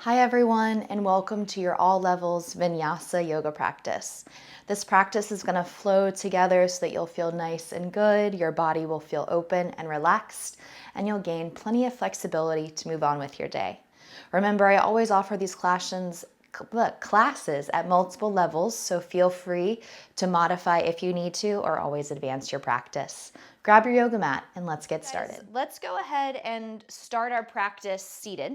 Hi everyone, and welcome to your all levels Vinyasa yoga practice. This practice is going to flow together so that you'll feel nice and good, your body will feel open and relaxed, and you'll gain plenty of flexibility to move on with your day. Remember, I always offer these classes at multiple levels, so feel free to modify if you need to or always advance your practice. Grab your yoga mat and let's get started. Let's go ahead and start our practice seated.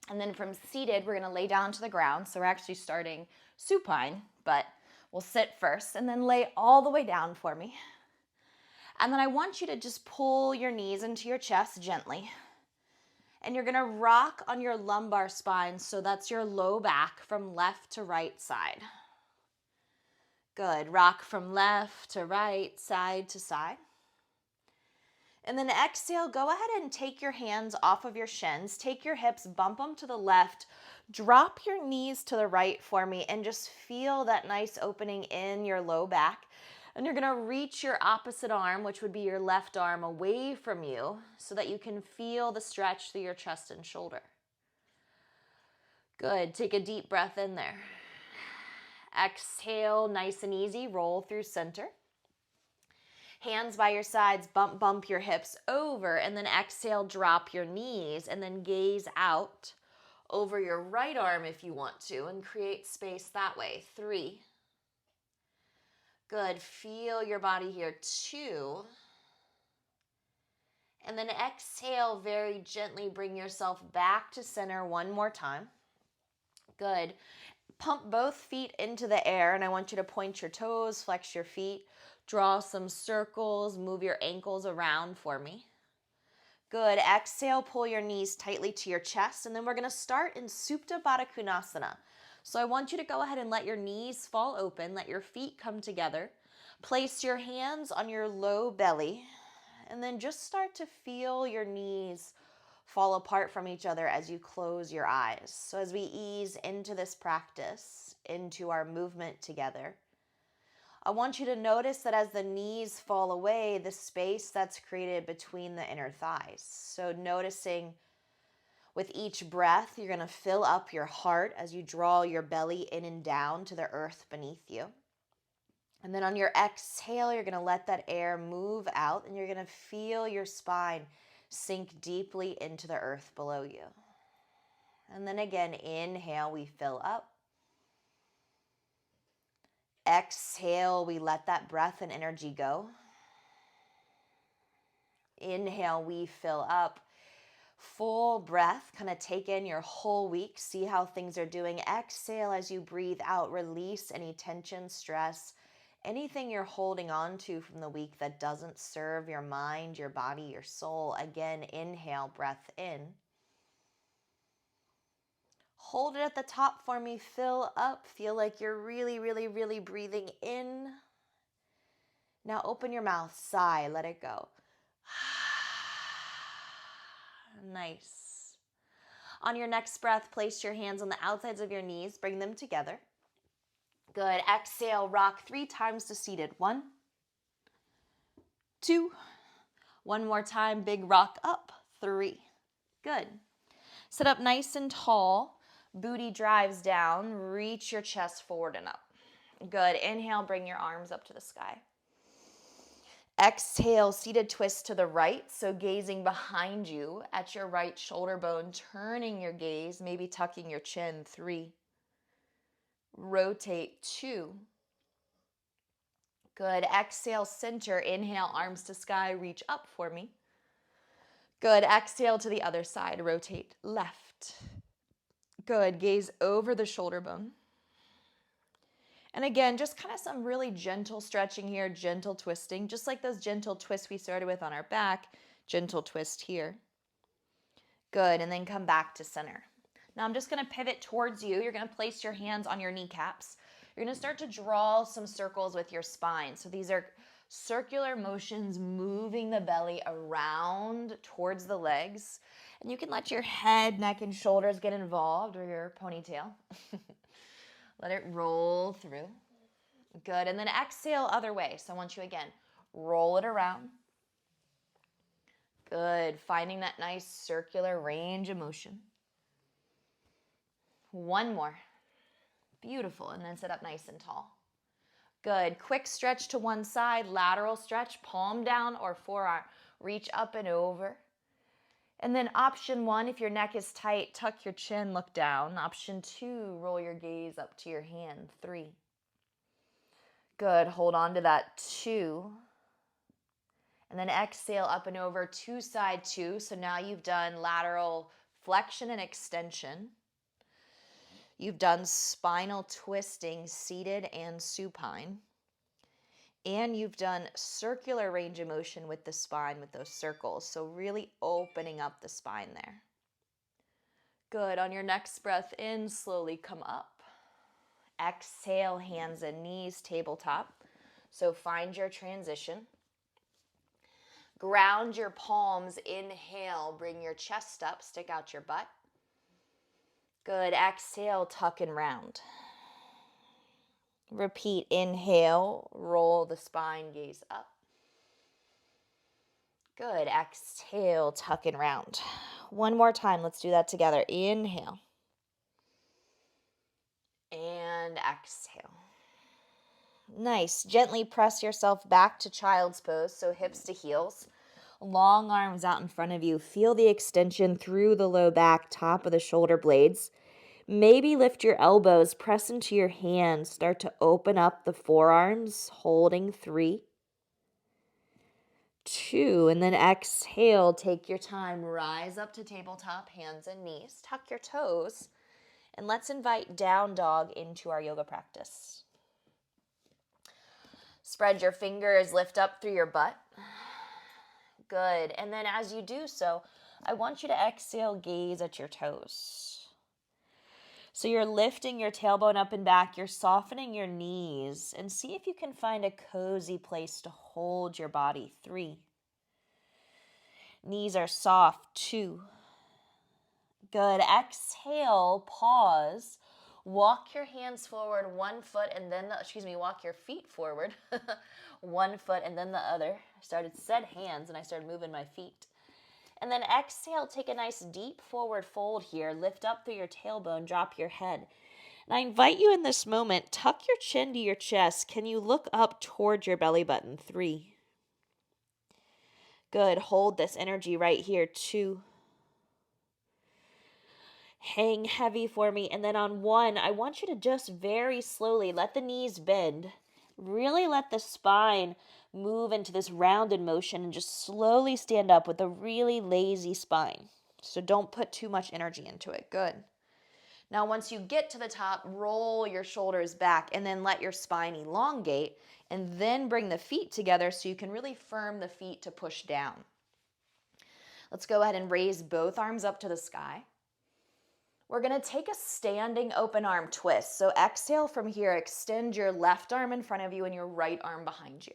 And then from seated, we're going to lay down to the ground. So we're actually starting supine, but we'll sit first and then lay all the way down for me. And then I want you to just pull your knees into your chest gently. And you're going to rock on your lumbar spine. So that's your low back from left to right side. Good. Rock from left to right, side to side. And then exhale, go ahead and take your hands off of your shins. Take your hips, bump them to the left. Drop your knees to the right for me and just feel that nice opening in your low back. And you're going to reach your opposite arm, which would be your left arm, away from you so that you can feel the stretch through your chest and shoulder. Good. Take a deep breath in there. Exhale, nice and easy. Roll through center. Hands by your sides, bump your hips over, and then exhale, drop your knees, and then gaze out over your right arm if you want to, and create space that way. 3. Good. Feel your body here. 2. And then exhale, very gently bring yourself back to center one more time. Good. Pump both feet into the air, and I want you to point your toes, flex your feet. Draw some circles, move your ankles around for me. Good. Exhale, pull your knees tightly to your chest, and then we're going to start in Supta Baddha Konasana. So I want you to go ahead and let your knees fall open, let your feet come together. Place your hands on your low belly, and then just start to feel your knees fall apart from each other as you close your eyes. So as we ease into this practice, into our movement together, I want you to notice that as the knees fall away, the space that's created between the inner thighs. So noticing with each breath, you're going to fill up your heart as you draw your belly in and down to the earth beneath you. And then on your exhale, you're going to let that air move out, and you're going to feel your spine sink deeply into the earth below you. And then again, inhale, we fill up. Exhale, we let that breath and energy go. Inhale, we fill up. Full breath, kind of take in your whole week, see how things are doing. Exhale as you breathe out, release any tension, stress, anything you're holding on to from the week that doesn't serve your mind, your body, your soul. Again, inhale, breath in. Hold it at the top for me, fill up, feel like you're really, really, really breathing in. Now open your mouth, sigh, let it go. Nice. On your next breath, place your hands on the outsides of your knees, bring them together. Good. Exhale, rock 3 times to seated. 1, 2. One more time, big rock up. 3. Good. Sit up nice and tall. Booty drives down. Reach your chest forward and up. Good. Inhale, bring your arms up to the sky. Exhale, seated twist to the right. So gazing behind you at your right shoulder bone, turning your gaze, maybe tucking your chin. 3. Rotate. 2. Good. Exhale, center. Inhale, arms to sky. Reach up for me. Good. Exhale to the other side. Rotate left. Good. Gaze over the shoulder bone. And again, just kind of some really gentle stretching here, gentle twisting, just like those gentle twists we started with on our back. Gentle twist here. Good. And then come back to center. Now I'm just going to pivot towards you. You're going to place your hands on your kneecaps. You're going to start to draw some circles with your spine. So these are circular motions, moving the belly around towards the legs. And you can let your head, neck, and shoulders get involved, or your ponytail. Let it roll through. Good. And then exhale other way. So I want you again, roll it around. Good. Finding that nice circular range of motion. One more. Beautiful. And then sit up nice and tall. Good. Quick stretch to one side, lateral stretch, palm down or forearm. Reach up and over. And then option 1, if your neck is tight, tuck your chin, look down. Option 2, roll your gaze up to your hand. 3. Good. Hold on to that. 2. And then exhale up and over to side 2. So now you've done lateral flexion and extension. You've done spinal twisting, seated and supine. And you've done circular range of motion with the spine with those circles. So really opening up the spine there. Good. On your next breath in, slowly come up. Exhale, hands and knees, tabletop. So find your transition. Ground your palms. Inhale, bring your chest up, stick out your butt. Good. Exhale, tuck and round. Repeat. Inhale, roll the spine, gaze up. Good. Exhale, tuck and round. One more time. Let's do that together. Inhale. And exhale. Nice. Gently press yourself back to child's pose, so hips to heels. Long arms out in front of you. Feel the extension through the low back, top of the shoulder blades. Maybe lift your elbows, press into your hands. Start to open up the forearms, holding 3, 2, and then exhale. Take your time. Rise up to tabletop, hands and knees. Tuck your toes. And let's invite down dog into our yoga practice. Spread your fingers, lift up through your butt. Good. And then as you do so, I want you to exhale, gaze at your toes. So you're lifting your tailbone up and back. You're softening your knees. And see if you can find a cozy place to hold your body. 3. Knees are soft. 2. Good. Exhale, pause. Walk your hands forward, one foot, and then walk your feet forward. One foot and then the other. I said hands, and I started moving my feet. And then exhale, take a nice deep forward fold here. Lift up through your tailbone, drop your head. And I invite you in this moment, tuck your chin to your chest. Can you look up toward your belly button? 3. Good. Hold this energy right here. 2. Hang heavy for me. And then on 1, I want you to just very slowly let the knees bend. Really let the spine move into this rounded motion and just slowly stand up with a really lazy spine. So don't put too much energy into it. Good. Now once you get to the top, roll your shoulders back and then let your spine elongate and then bring the feet together so you can really firm the feet to push down. Let's go ahead and raise both arms up to the sky. We're going to take a standing open arm twist. So exhale from here, extend your left arm in front of you and your right arm behind you.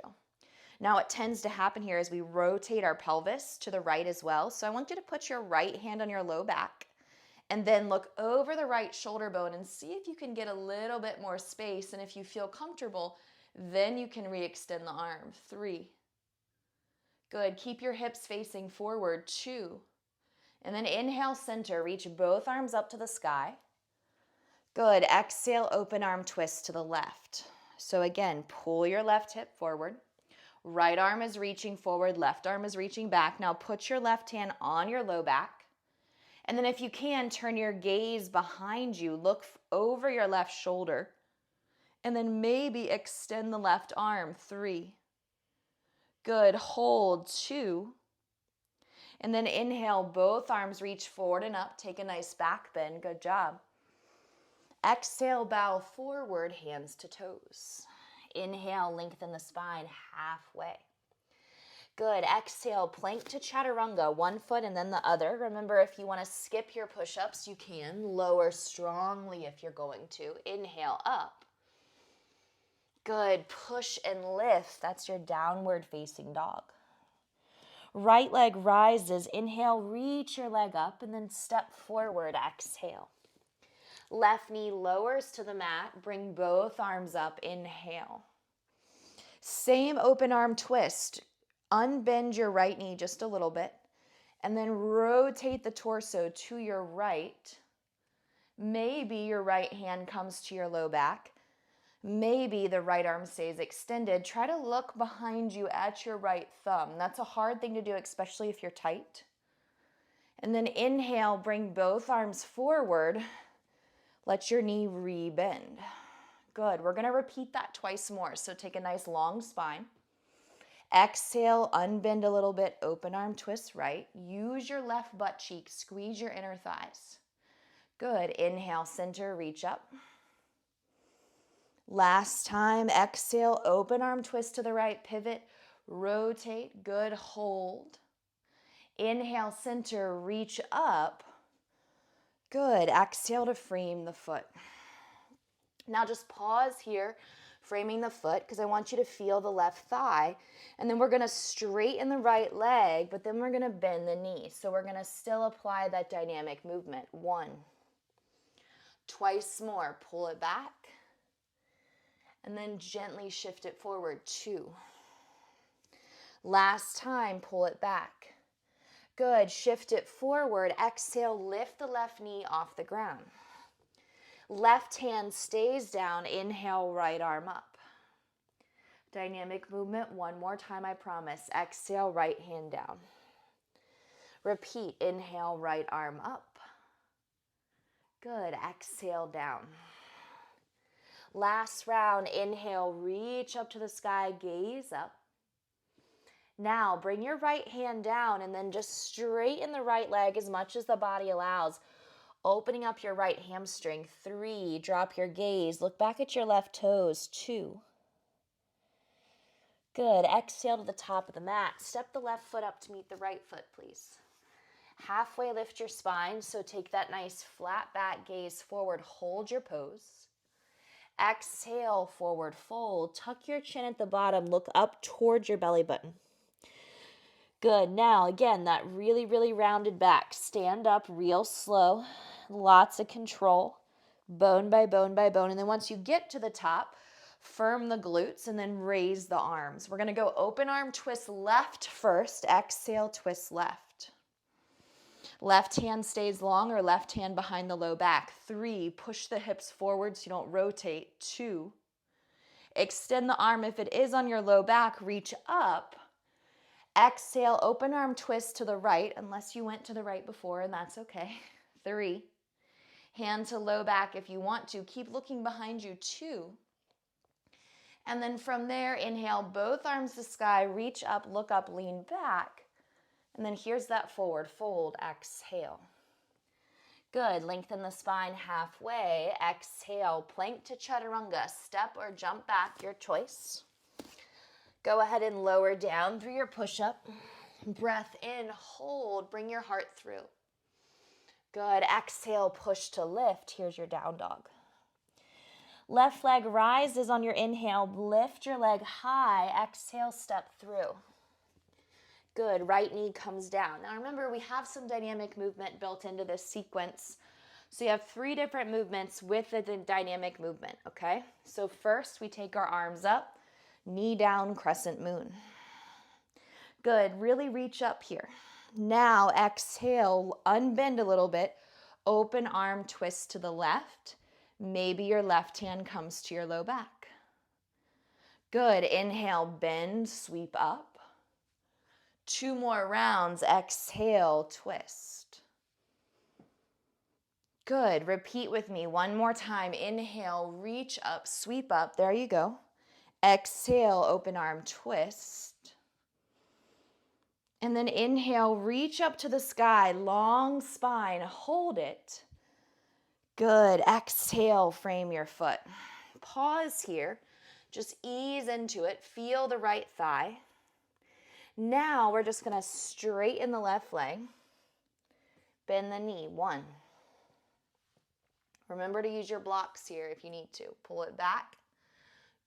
Now what tends to happen here is we rotate our pelvis to the right as well. So I want you to put your right hand on your low back and then look over the right shoulder bone and see if you can get a little bit more space. And if you feel comfortable, then you can re-extend the arm. 3. Good. Keep your hips facing forward. 2. And then inhale, center. Reach both arms up to the sky. Good. Exhale, open arm twist to the left. So again, pull your left hip forward. Right arm is reaching forward. Left arm is reaching back. Now put your left hand on your low back. And then if you can, turn your gaze behind you. Look over your left shoulder. And then maybe extend the left arm. 3. Good. Hold. 2. And then inhale, both arms reach forward and up. Take a nice back bend. Good job. Exhale, bow forward, hands to toes. Inhale, lengthen the spine halfway. Good. Exhale, plank to chaturanga, one foot and then the other. Remember, if you want to skip your push-ups, you can. Lower strongly if you're going to. Inhale, up. Good. Push and lift. That's your downward facing dog. Right leg rises. Inhale, reach your leg up and then step forward. Exhale. Left knee lowers to the mat. Bring both arms up. Inhale. Same open arm twist. Unbend your right knee just a little bit and then rotate the torso to your right. Maybe your right hand comes to your low back. Maybe the right arm stays extended. Try to look behind you at your right thumb. That's a hard thing to do, especially if you're tight. And then inhale, bring both arms forward. Let your knee re-bend. Good. We're going to repeat that twice more. So take a nice long spine. Exhale, unbend a little bit, open arm twist right. Use your left butt cheek, squeeze your inner thighs. Good. Inhale, center, reach up. Last time, exhale, open arm twist to the right, pivot, rotate, good, hold. Inhale, center, reach up. Good. Exhale to frame the foot. Now just pause here, framing the foot, because I want you to feel the left thigh. And then we're going to straighten the right leg, but then we're going to bend the knee. So we're going to still apply that dynamic movement. 1. Twice more. Pull it back. And then gently shift it forward. 2. Last time, pull it back. Good. Shift it forward. Exhale, lift the left knee off the ground. Left hand stays down. Inhale, right arm up. Dynamic movement. 1 more time, I promise. Exhale, right hand down. Repeat. Inhale, right arm up. Good. Exhale, down. Last round. Inhale, reach up to the sky, gaze up. Now, bring your right hand down and then just straighten the right leg as much as the body allows. Opening up your right hamstring. 3, drop your gaze. Look back at your left toes. 2. Good. Exhale to the top of the mat. Step the left foot up to meet the right foot, please. Halfway lift your spine, so take that nice flat back gaze forward. Hold your pose. Exhale, forward fold. Tuck your chin at the bottom. Look up towards your belly button. Good. Now, again, that really, really rounded back. Stand up real slow. Lots of control. Bone by bone by bone. And then once you get to the top, firm the glutes and then raise the arms. We're going to go open arm twist left first. Exhale, twist left. Left hand stays long or left hand behind the low back. 3, push the hips forward so you don't rotate. 2, extend the arm if it is on your low back. Reach up. Exhale, open arm twist to the right, unless you went to the right before, and that's okay. 3, hand to low back if you want to. Keep looking behind you. 2, and then from there, inhale, both arms to sky, reach up, look up, lean back. And then here's that forward fold. Exhale. Good. Lengthen the spine halfway. Exhale. Plank to chaturanga. Step or jump back, your choice. Go ahead and lower down through your push-up. Breath in. Hold. Bring your heart through. Good. Exhale. Push to lift. Here's your down dog. Left leg rises on your inhale. Lift your leg high. Exhale. Step through. Good. Right knee comes down. Now remember, we have some dynamic movement built into this sequence. So you have 3 different movements with the dynamic movement, okay? So first, we take our arms up, knee down, crescent moon. Good. Really reach up here. Now exhale, unbend a little bit, open arm twist to the left. Maybe your left hand comes to your low back. Good. Inhale, bend, sweep up. 2 more rounds. Exhale, twist. Good. Repeat with me 1 more time. Inhale, reach up, sweep up. There you go. Exhale, open arm twist. And then inhale, reach up to the sky, long spine, hold it. Good. Exhale, frame your foot. Pause here. Just ease into it. Feel the right thigh. Now we're just going to straighten the left leg. Bend the knee. 1. Remember to use your blocks here if you need to. Pull it back.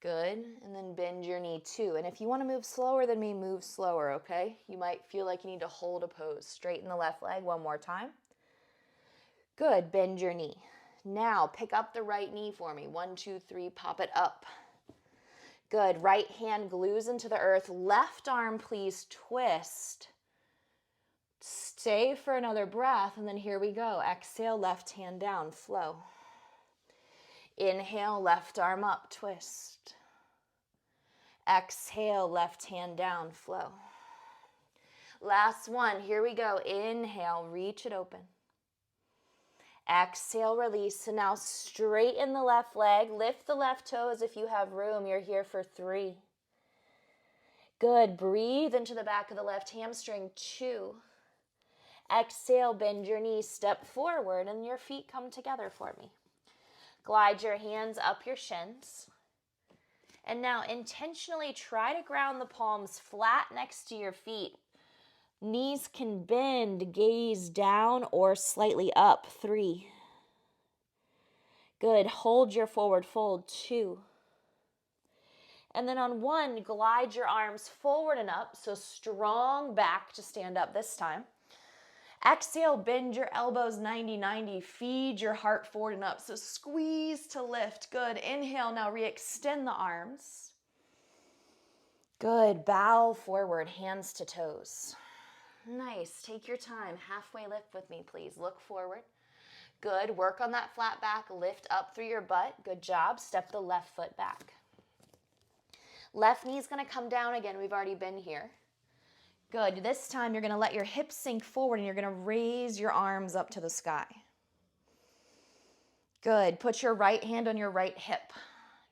Good. And then bend your knee 2. And if you want to move slower than me, move slower, okay? You might feel like you need to hold a pose. Straighten the left leg 1 more time. Good. Bend your knee. Now pick up the right knee for me. 1, 2, 3. Pop it up. Good. Right hand glues into the earth. Left arm, please twist Stay for another breath, and then here we go. Exhale, left hand down, flow. Inhale, left arm up, twist. Exhale, left hand down, flow. Last one, here we go. Inhale, reach it open. Exhale, release. And now straighten the left leg. Lift the left toes if you have room. You're here for 3. Good. Breathe into the back of the left hamstring. 2. Exhale, bend your knees, step forward, and your feet come together for me. Glide your hands up your shins. And now intentionally try to ground the palms flat next to your feet. Knees can bend, gaze down or slightly up. 3. Good. Hold your forward fold. 2. And then on 1, glide your arms forward and up. So strong back to stand up this time. Exhale, bend your elbows 90-90. Feed your heart forward and up. So squeeze to lift. Good. Inhale. Now re-extend the arms. Good. Bow forward, hands to toes. Nice. Take your time. Halfway lift with me, please. Look forward. Good. Work on that flat back. Lift up through your butt. Good job. Step the left foot back. Left knee is going to come down again. We've already been here. Good. This time you're going to let your hips sink forward and you're going to raise your arms up to the sky. Good. Put your right hand on your right hip.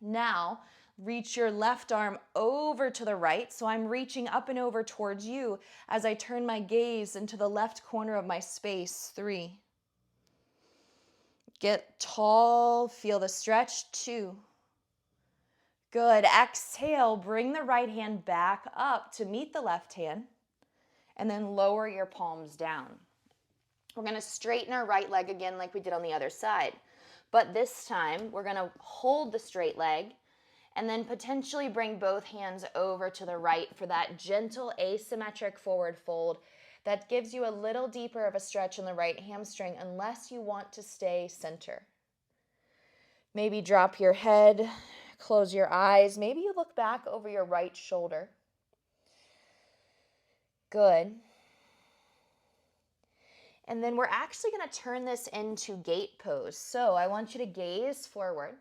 Now, reach your left arm over to the right. So I'm reaching up and over towards you as I turn my gaze into the left corner of my space. 3. Get tall. Feel the stretch. 2. Good. Exhale. Bring the right hand back up to meet the left hand. And then lower your palms down. We're going to straighten our right leg again like we did on the other side. But this time, we're going to hold the straight leg and then potentially bring both hands over to the right for that gentle asymmetric forward fold that gives you a little deeper of a stretch in the right hamstring unless you want to stay center. Maybe drop your head, close your eyes. Maybe you look back over your right shoulder. Good. And then we're actually going to turn this into gate pose. So I want you to gaze forward.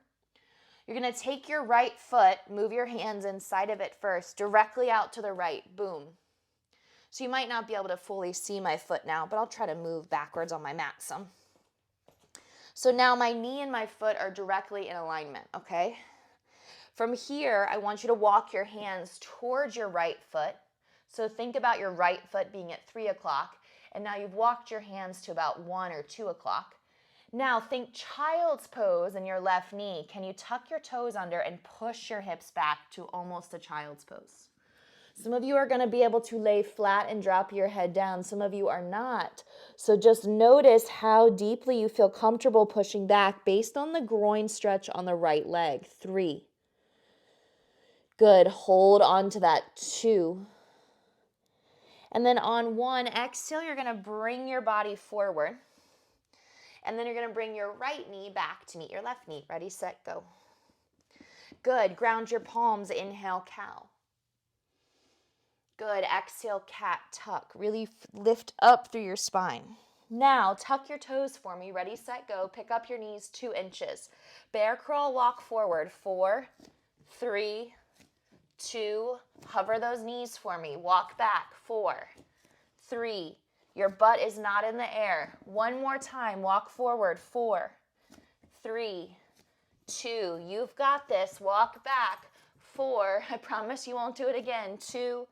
You're going to take your right foot, move your hands inside of it first, directly out to the right. Boom. So you might not be able to fully see my foot now, but I'll try to move backwards on my mat some. So now my knee and my foot are directly in alignment, okay? From here, I want you to walk your hands towards your right foot. So think about your right foot being at 3 o'clock, and now you've walked your hands to about 1 or 2 o'clock. Now think child's pose in your left knee. Can you tuck your toes under and push your hips back to almost a child's pose? Some of you are going to be able to lay flat and drop your head down. Some of you are not. So just notice how deeply you feel comfortable pushing back based on the groin stretch on the right leg. 3. Good. Hold on to that. 2. And then on 1, exhale, you're going to bring your body forward. And then you're going to bring your right knee back to meet your left knee. Ready, set, go. Good. Ground your palms. Inhale, cow. Good. Exhale, cat, tuck. Really lift up through your spine. Now, tuck your toes for me. Ready, set, go. Pick up your knees 2 inches. Bear crawl, walk forward. 4, 3, 2, hover those knees for me. Walk back. 4, 3, your butt is not in the air. 1 more time. Walk forward. 4, 3, 2, you've got this. Walk back. 4, I promise you won't do it again. 2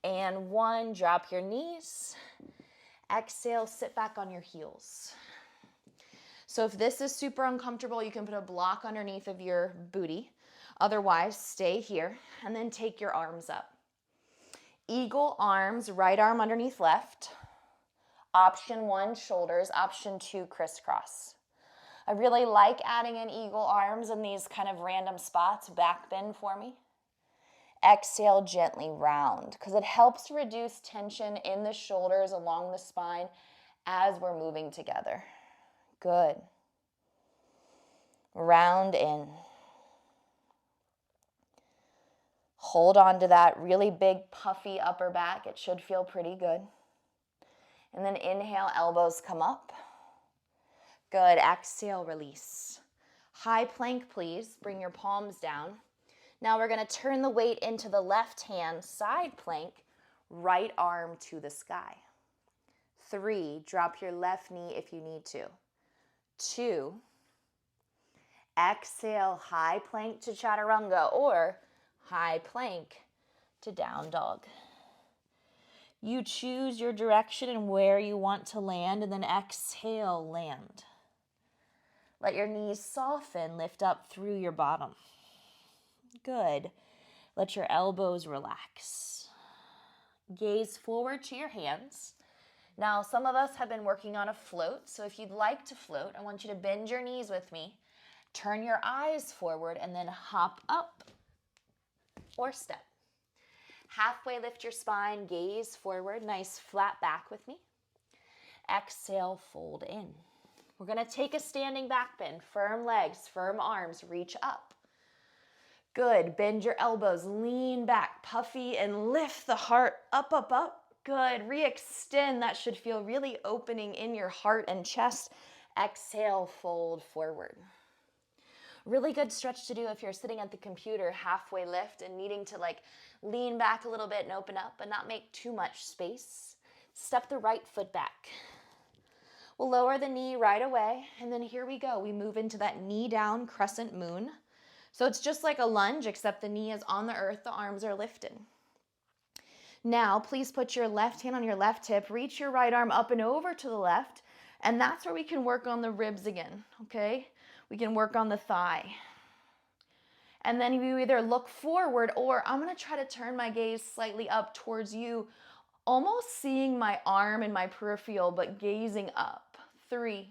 and 1, drop your knees. Exhale, sit back on your heels. So if this is super uncomfortable, you can put a block underneath of your booty. Otherwise, stay here and then take your arms up. Eagle arms, right arm underneath left. Option 1, shoulders. Option 2, crisscross. I really like adding in eagle arms in these kind of random spots. Back bend for me. Exhale, gently round because it helps reduce tension in the shoulders along the spine as we're moving together. Good. Round in. Hold on to that really big puffy upper back. It should feel pretty good. And then inhale, elbows come up. Good. Exhale, release. High plank, please. Bring your palms down. Now we're going to turn the weight into the left hand, side plank, right arm to the sky. 3, drop your left knee if you need to. 2, exhale, high plank to chaturanga or high plank to down dog. You choose your direction and where you want to land, and then exhale, land. Let your knees soften, lift up through your bottom. Good. Let your elbows relax. Gaze forward to your hands. Now, some of us have been working on a float, so if you'd like to float, I want you to bend your knees with me, turn your eyes forward, and then hop up or step. Halfway lift your spine, gaze forward, nice flat back with me. Exhale, fold in. We're going to take a standing back bend, firm legs, firm arms, reach up. Good, bend your elbows, lean back, puffy, and lift the heart up, up, up. Good, re-extend. That should feel really opening in your heart and chest. Exhale, fold forward. Really good stretch to do if you're sitting at the computer, halfway lift and needing to lean back a little bit and open up, but not make too much space. Step the right foot back. We'll lower the knee right away, and then here we go. We move into that knee down crescent moon. So it's just like a lunge, except the knee is on the earth, the arms are lifted. Now, please put your left hand on your left hip, reach your right arm up and over to the left, and that's where we can work on the ribs again, okay? We can work on the thigh. And then you either look forward, or I'm gonna try to turn my gaze slightly up towards you, almost seeing my arm and my peripheral, but gazing up. 3,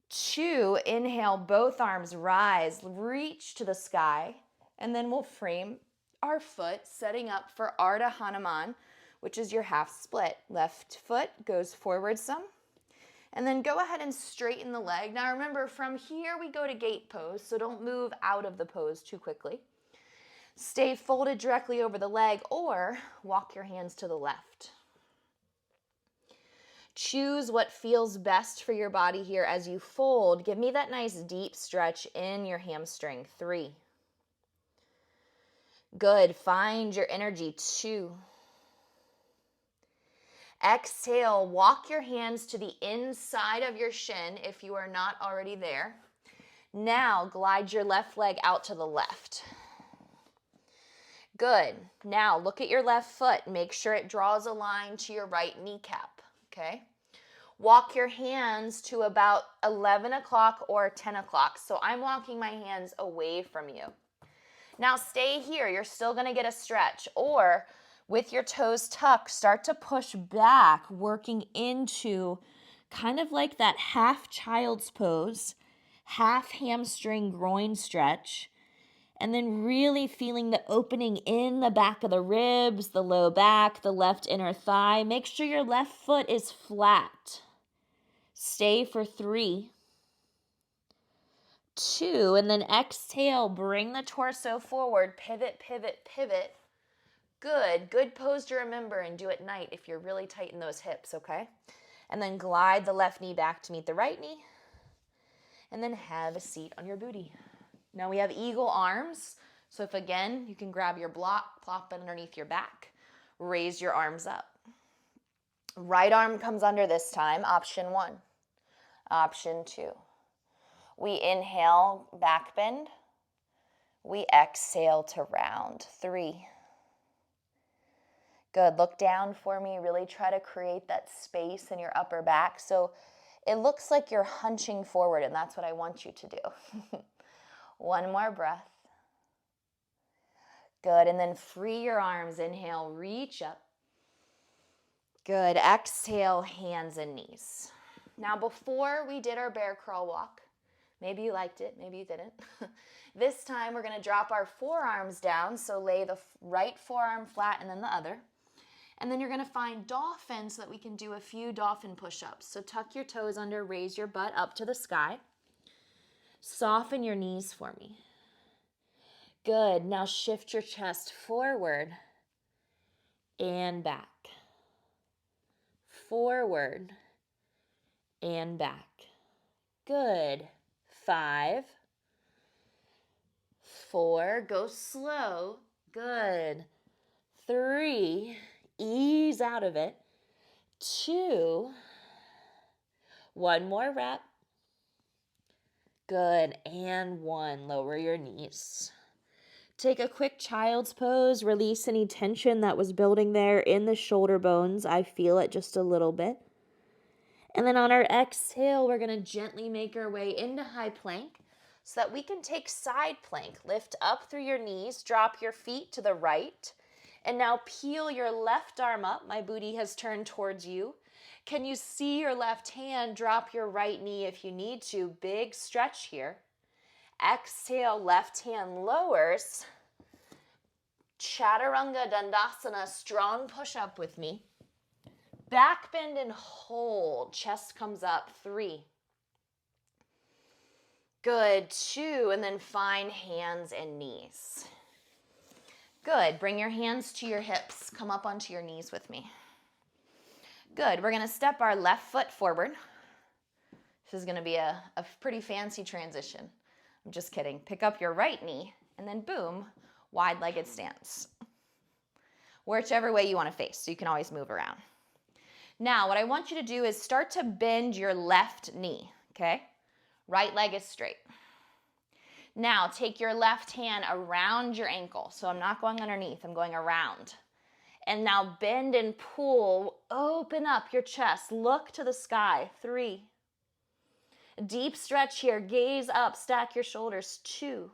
2, inhale, both arms rise, reach to the sky, and then we'll frame our foot, setting up for Ardha Hanuman, which is your half split. Left foot goes forward some, and then go ahead and straighten the leg. Now remember, from here we go to gate pose, so don't move out of the pose too quickly. Stay folded directly over the leg, or walk your hands to the left. Choose what feels best for your body here as you fold. Give me that nice deep stretch in your hamstring. 3. Good. Find your energy. 2. Exhale. Walk your hands to the inside of your shin if you are not already there. Now glide your left leg out to the left. Good. Now look at your left foot. Make sure it draws a line to your right kneecap. Okay? Walk your hands to about 11 o'clock or 10 o'clock. So I'm walking my hands away from you. Now stay here. You're still going to get a stretch. Or with your toes tucked, start to push back, working into kind of like that half child's pose, half hamstring groin stretch. And then really feeling the opening in the back of the ribs, the low back, the left inner thigh. Make sure your left foot is flat. Stay for 3, 2, and then exhale. Bring the torso forward. Pivot, pivot, pivot. Good. Good pose to remember, and do at night if you're really tight in those hips, okay? And then glide the left knee back to meet the right knee. And then have a seat on your booty. Now we have eagle arms. So if again, you can grab your block, plop it underneath your back, raise your arms up. Right arm comes under this time, option 1. Option 2. We inhale, back bend. We exhale to round. 3. Good, look down for me. Really try to create that space in your upper back. So it looks like you're hunching forward, and that's what I want you to do. One more breath. Good, and then free your arms. Inhale, reach up. Good, exhale, hands and knees. Now before we did our bear crawl walk, maybe you liked it, maybe you didn't. This time we're gonna drop our forearms down, so lay the right forearm flat and then the other. And then you're gonna find dolphin so that we can do a few dolphin push-ups. So tuck your toes under, raise your butt up to the sky. Soften your knees for me. Good. Now shift your chest forward and back. forward and back. Good. 5, 4, go slow. Good. 3, ease out of it. 2, one more rep. Good. And 1, lower your knees. Take a quick child's pose. Release any tension that was building there in the shoulder bones. I feel it just a little bit. And then on our exhale, we're going to gently make our way into high plank so that we can take side plank. Lift up through your knees, drop your feet to the right, and now peel your left arm up. My booty has turned towards you. Can you see your left hand? Drop your right knee if you need to. Big stretch here. Exhale, left hand lowers. Chaturanga Dandasana, strong push-up with me. Back bend and hold. Chest comes up. 3. Good. 2. And then find hands and knees. Good. Bring your hands to your hips. Come up onto your knees with me. Good. We're going to step our left foot forward. This is going to be a pretty fancy transition. I'm just kidding. Pick up your right knee and then boom, wide-legged stance. Whichever way you want to face, so you can always move around. Now, what I want you to do is start to bend your left knee, okay? Right leg is straight. Now, take your left hand around your ankle. So I'm not going underneath, I'm going around. And now bend and pull, open up your chest, look to the sky. 3. Deep stretch here, gaze up, stack your shoulders. 2.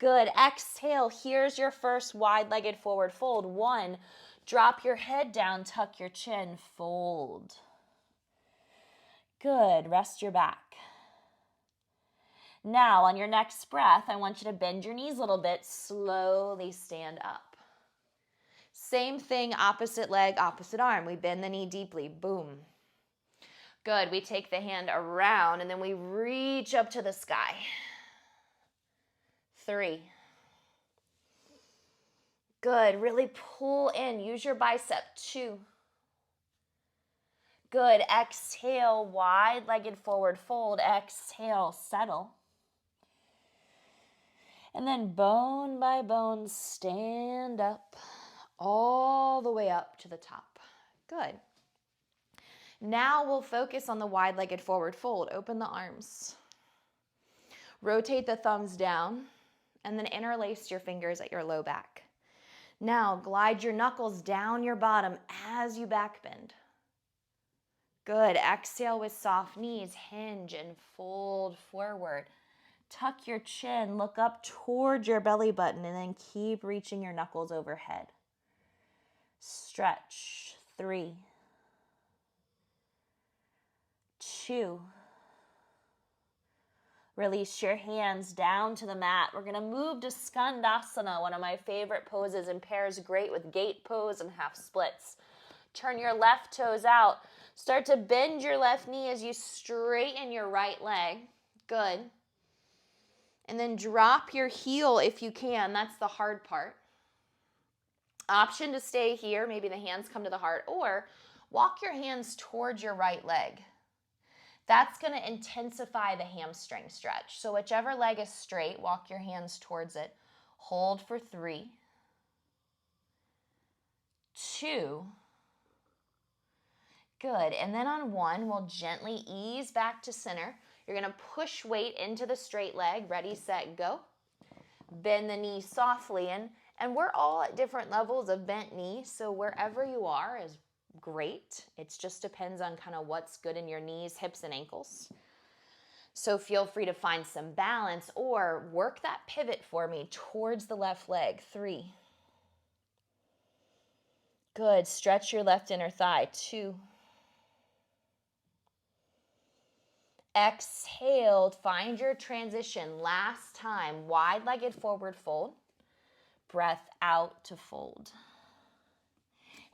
Good, exhale, here's your first wide-legged forward fold. 1, drop your head down, tuck your chin, fold. Good, rest your back. Now, on your next breath, I want you to bend your knees a little bit, slowly stand up. Same thing, opposite leg, opposite arm. We bend the knee deeply, boom. Good, we take the hand around and then we reach up to the sky. 3. Good, really pull in, use your bicep. 2. Good, exhale, wide-legged forward fold. Exhale, settle. And then bone by bone, stand up, all the way up to the top. Good. Now we'll focus on the wide-legged forward fold. Open the arms. Rotate the thumbs down, and then interlace your fingers at your low back. Now, glide your knuckles down your bottom as you back bend. Good. Exhale with soft knees. Hinge and fold forward. Tuck your chin. Look up towards your belly button, and then keep reaching your knuckles overhead. Stretch. 3. 2. Release your hands down to the mat. We're going to move to Skandasana, one of my favorite poses, and pairs great with gate pose and half splits. Turn your left toes out. Start to bend your left knee as you straighten your right leg. Good. And then drop your heel if you can. That's the hard part. Option to stay here. Maybe the hands come to the heart, or walk your hands towards your right leg. That's going to intensify the hamstring stretch. So whichever leg is straight, walk your hands towards it. Hold for 3, 2. Good. And then on 1, we'll gently ease back to center. You're going to push weight into the straight leg. Ready, set, go. Bend the knee softly in. And we're all at different levels of bent knee, so wherever you are is great. It just depends on kind of what's good in your knees, hips, and ankles. So feel free to find some balance or work that pivot for me towards the left leg. 3. Good. Stretch your left inner thigh. 2. Exhale. Find your transition. Last time. Wide-legged forward fold. Breath out to fold.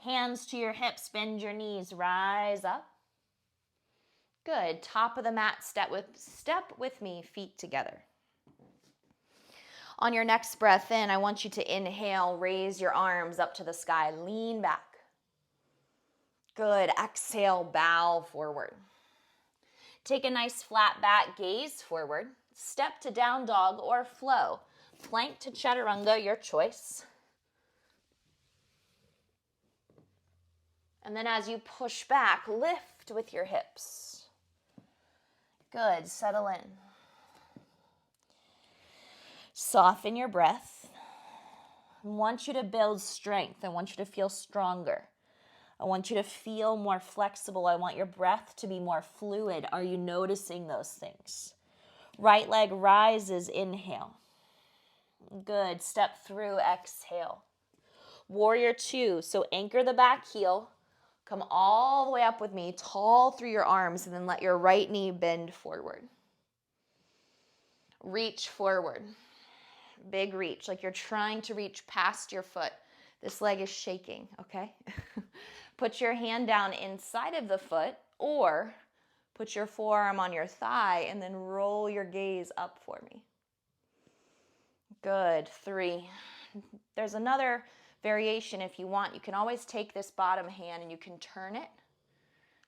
Hands to your hips, bend your knees, rise up. Good. Top of the mat, step with me, feet together. On your next breath in, I want you to inhale, raise your arms up to the sky, lean back. Good. Exhale, bow forward. Take a nice flat back, gaze forward. Step to down dog or flow. Plank to chaturanga, your choice. And then as you push back, lift with your hips. Good. Settle in. Soften your breath. I want you to build strength. I want you to feel stronger. I want you to feel more flexible. I want your breath to be more fluid. Are you noticing those things? Right leg rises, inhale. Good. Step through, exhale. Warrior two. So anchor the back heel. Come all the way up with me, tall through your arms, and then let your right knee bend forward. Reach forward. Big reach, like you're trying to reach past your foot. This leg is shaking, okay? Put your hand down inside of the foot, or put your forearm on your thigh and then roll your gaze up for me. Good. 3. There's another variation if you want. You can always take this bottom hand and you can turn it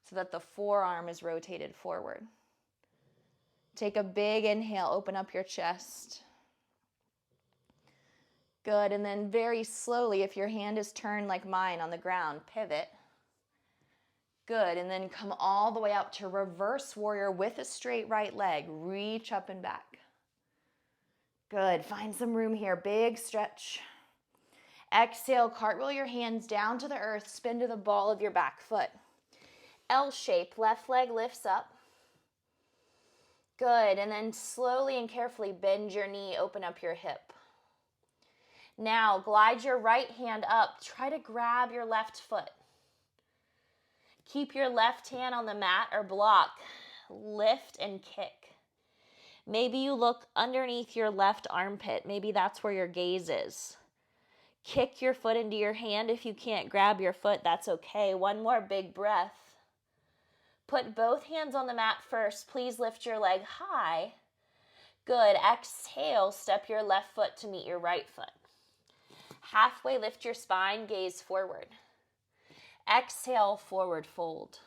so that the forearm is rotated forward. Take a big inhale, open up your chest. Good, and then very slowly, if your hand is turned like mine on the ground, pivot. Good, and then come all the way up to reverse warrior with a straight right leg. Reach up and back. Good, find some room here, big stretch. Exhale, cartwheel your hands down to the earth, spin to the ball of your back foot. L shape, left leg lifts up. Good, and then slowly and carefully bend your knee, open up your hip. Now, glide your right hand up. Try to grab your left foot. Keep your left hand on the mat or block. Lift and kick. Maybe you look underneath your left armpit. Maybe that's where your gaze is. Kick your foot into your hand. If you can't grab your foot, that's okay. One more big breath. Put both hands on the mat first. Please lift your leg high. Good. Exhale, step your left foot to meet your right foot. Halfway lift your spine, gaze forward. Exhale, forward fold.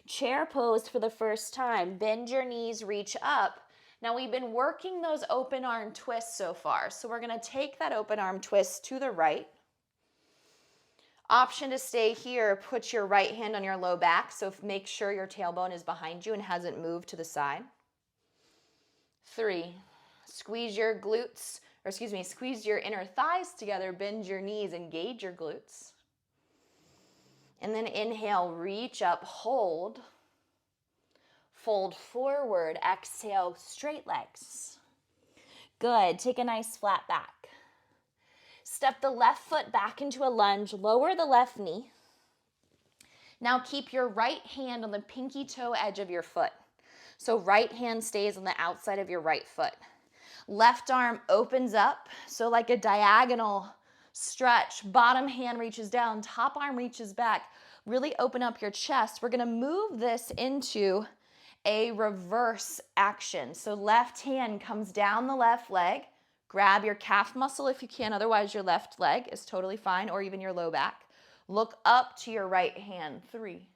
Chair pose for the first time. Bend your knees, reach up. Now we've been working those open arm twists so far. So we're going to take that open arm twist to the right. Option to stay here, put your right hand on your low back. So make sure your tailbone is behind you and hasn't moved to the side. 3, squeeze your glutes, squeeze your inner thighs together, bend your knees, engage your glutes. And then inhale, reach up, hold. Fold forward, exhale, straight legs. Good, take a nice flat back. Step the left foot back into a lunge, lower the left knee. Now keep your right hand on the pinky toe edge of your foot. So right hand stays on the outside of your right foot. Left arm opens up, so like a diagonal stretch. Bottom hand reaches down, top arm reaches back. Really open up your chest. We're gonna move this into a reverse action. So left hand comes down the left leg. Grab your calf muscle if you can, otherwise your left leg is totally fine, or even your low back. Look up to your right hand. 3.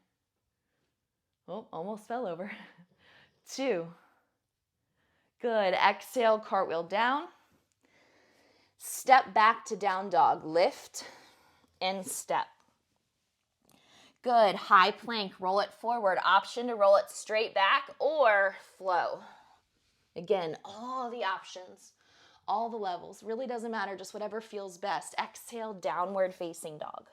Oh, almost fell over. 2. Good. Exhale, cartwheel down. Step back to down dog. Lift and step. Good. High plank. Roll it forward. Option to roll it straight back or flow. Again, all the options, all the levels. Really doesn't matter. Just whatever feels best. Exhale, downward facing dog.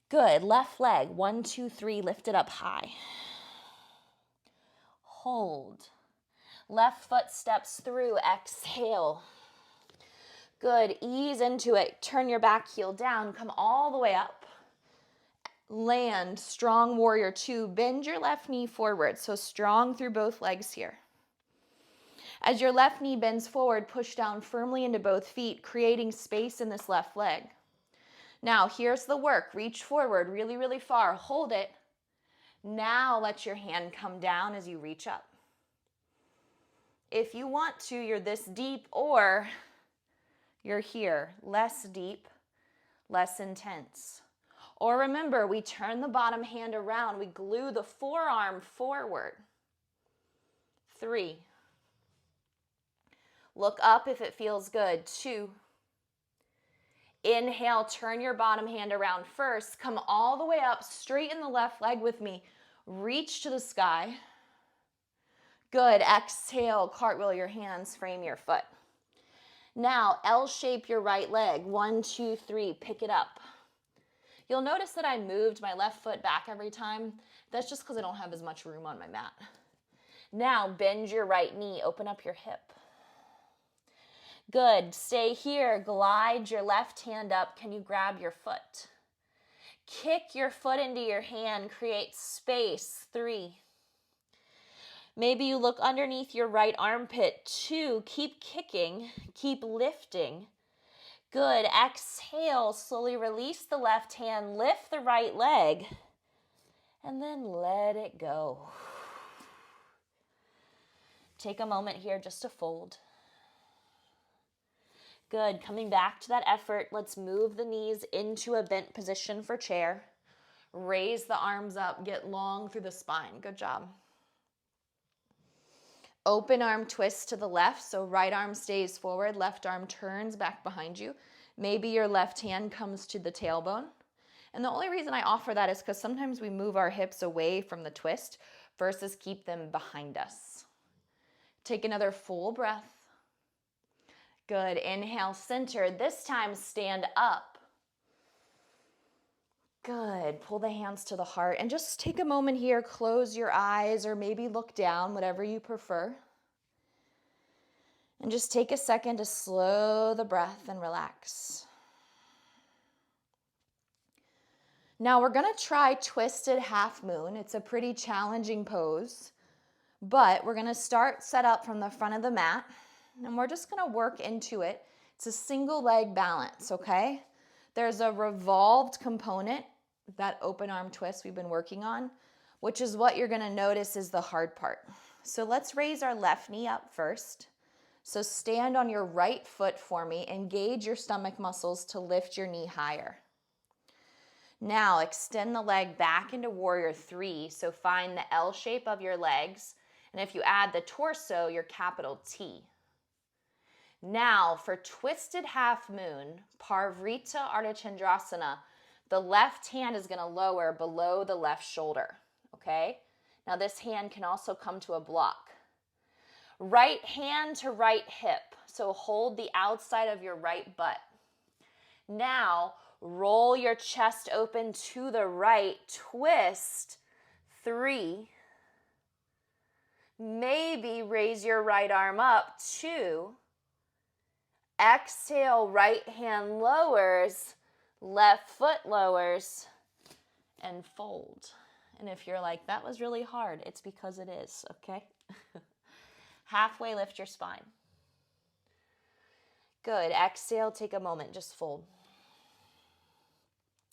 Good. Left leg. 1, 2, 3. Lift it up high. Hold. Left foot steps through. Exhale. Good. Ease into it. Turn your back heel down. Come all the way up. Land. Strong warrior 2. Bend your left knee forward. So strong through both legs here. As your left knee bends forward, push down firmly into both feet, creating space in this left leg. Now, here's the work. Reach forward really, really far. Hold it. Now let your hand come down as you reach up. If you want to, you're this deep, or you're here. Less deep, less intense. Or remember, we turn the bottom hand around. We glue the forearm forward. 3. Look up if it feels good. 2. Inhale, turn your bottom hand around first. Come all the way up, straighten the left leg with me. Reach to the sky. Good. Exhale, cartwheel your hands, frame your foot. Now, L-shape your right leg. 1, 2, 3. Pick it up. You'll notice that I moved my left foot back every time. That's just because I don't have as much room on my mat. Now, bend your right knee. Open up your hip. Good. Stay here. Glide your left hand up. Can you grab your foot? Kick your foot into your hand. Create space. 3. Maybe you look underneath your right armpit. 2. Keep kicking. Keep lifting. Good. Exhale. Slowly release the left hand. Lift the right leg. And then let it go. Take a moment here just to fold. Good. Coming back to that effort, let's move the knees into a bent position for chair. Raise the arms up. Get long through the spine. Good job. Open arm twist to the left, so right arm stays forward, left arm turns back behind you. Maybe your left hand comes to the tailbone. And the only reason I offer that is because sometimes we move our hips away from the twist versus keep them behind us. Take another full breath. Good. Inhale, center. This time, stand up. Good. Pull the hands to the heart and just take a moment here. Close your eyes or maybe look down, whatever you prefer. And just take a second to slow the breath and relax. Now we're going to try twisted half moon. It's a pretty challenging pose, but we're going to start set up from the front of the mat. And we're just going to work into it. It's a single leg balance, okay? There's a revolved component, that open arm twist we've been working on, which is what you're going to notice is the hard part. So let's raise our left knee up first. So stand on your right foot for me. Engage your stomach muscles to lift your knee higher. Now extend the leg back into warrior 3. So find the L shape of your legs. And if you add the torso, your capital T. Now for twisted half moon, Parrita Ardha Chandrasana, the left hand is going to lower below the left shoulder, okay? Now this hand can also come to a block. Right hand to right hip, so hold the outside of your right butt. Now roll your chest open to the right, twist, 3. Maybe raise your right arm up, 2. Exhale, right hand lowers, left foot lowers, and fold. And if you're like, that was really hard, it's because it is, okay? Halfway lift your spine. Good. Exhale, take a moment, just fold.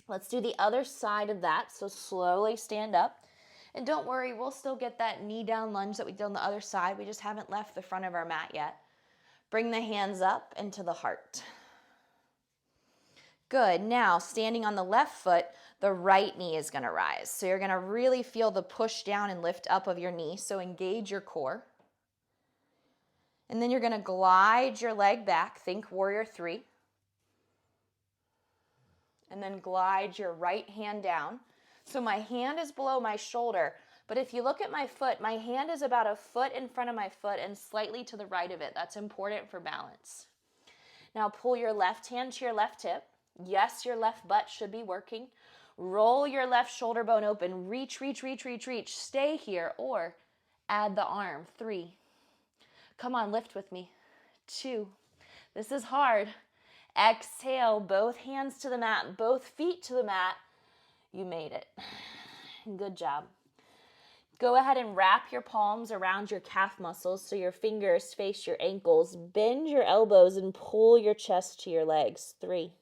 Let's do the other side of that. So slowly stand up. And don't worry, we'll still get that knee down lunge that we did on the other side. We just haven't left the front of our mat yet. Bring the hands up into the heart. Good. Now, standing on the left foot, the right knee is going to rise. So you're going to really feel the push down and lift up of your knee. So engage your core. And then you're going to glide your leg back. Think warrior 3. And then glide your right hand down. So my hand is below my shoulder. But if you look at my foot, my hand is about a foot in front of my foot and slightly to the right of it. That's important for balance. Now pull your left hand to your left hip. Yes, your left butt should be working. Roll your left shoulder bone open. Reach, reach, reach, reach, reach. Stay here or add the arm. 3. Come on, lift with me. 2. This is hard. Exhale, both hands to the mat, both feet to the mat. You made it. Good job. Go ahead and wrap your palms around your calf muscles so your fingers face your ankles. Bend your elbows and pull your chest to your legs. 3.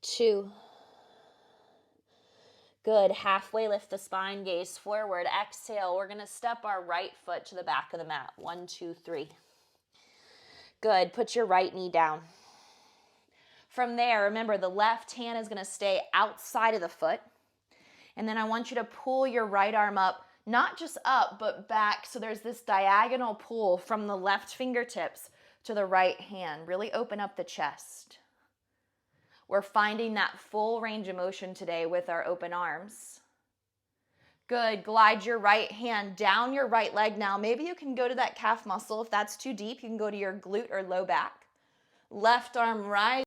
2. Good. Halfway lift the spine, gaze forward. Exhale. We're going to step our right foot to the back of the mat. 1, 2, 3. Good. Put your right knee down. From there, remember the left hand is going to stay outside of the foot. And then I want you to pull your right arm up, not just up, but back. So there's this diagonal pull from the left fingertips to the right hand. Really open up the chest. We're finding that full range of motion today with our open arms. Good. Glide your right hand down your right leg now. Maybe you can go to that calf muscle. If that's too deep, you can go to your glute or low back. Left arm rise.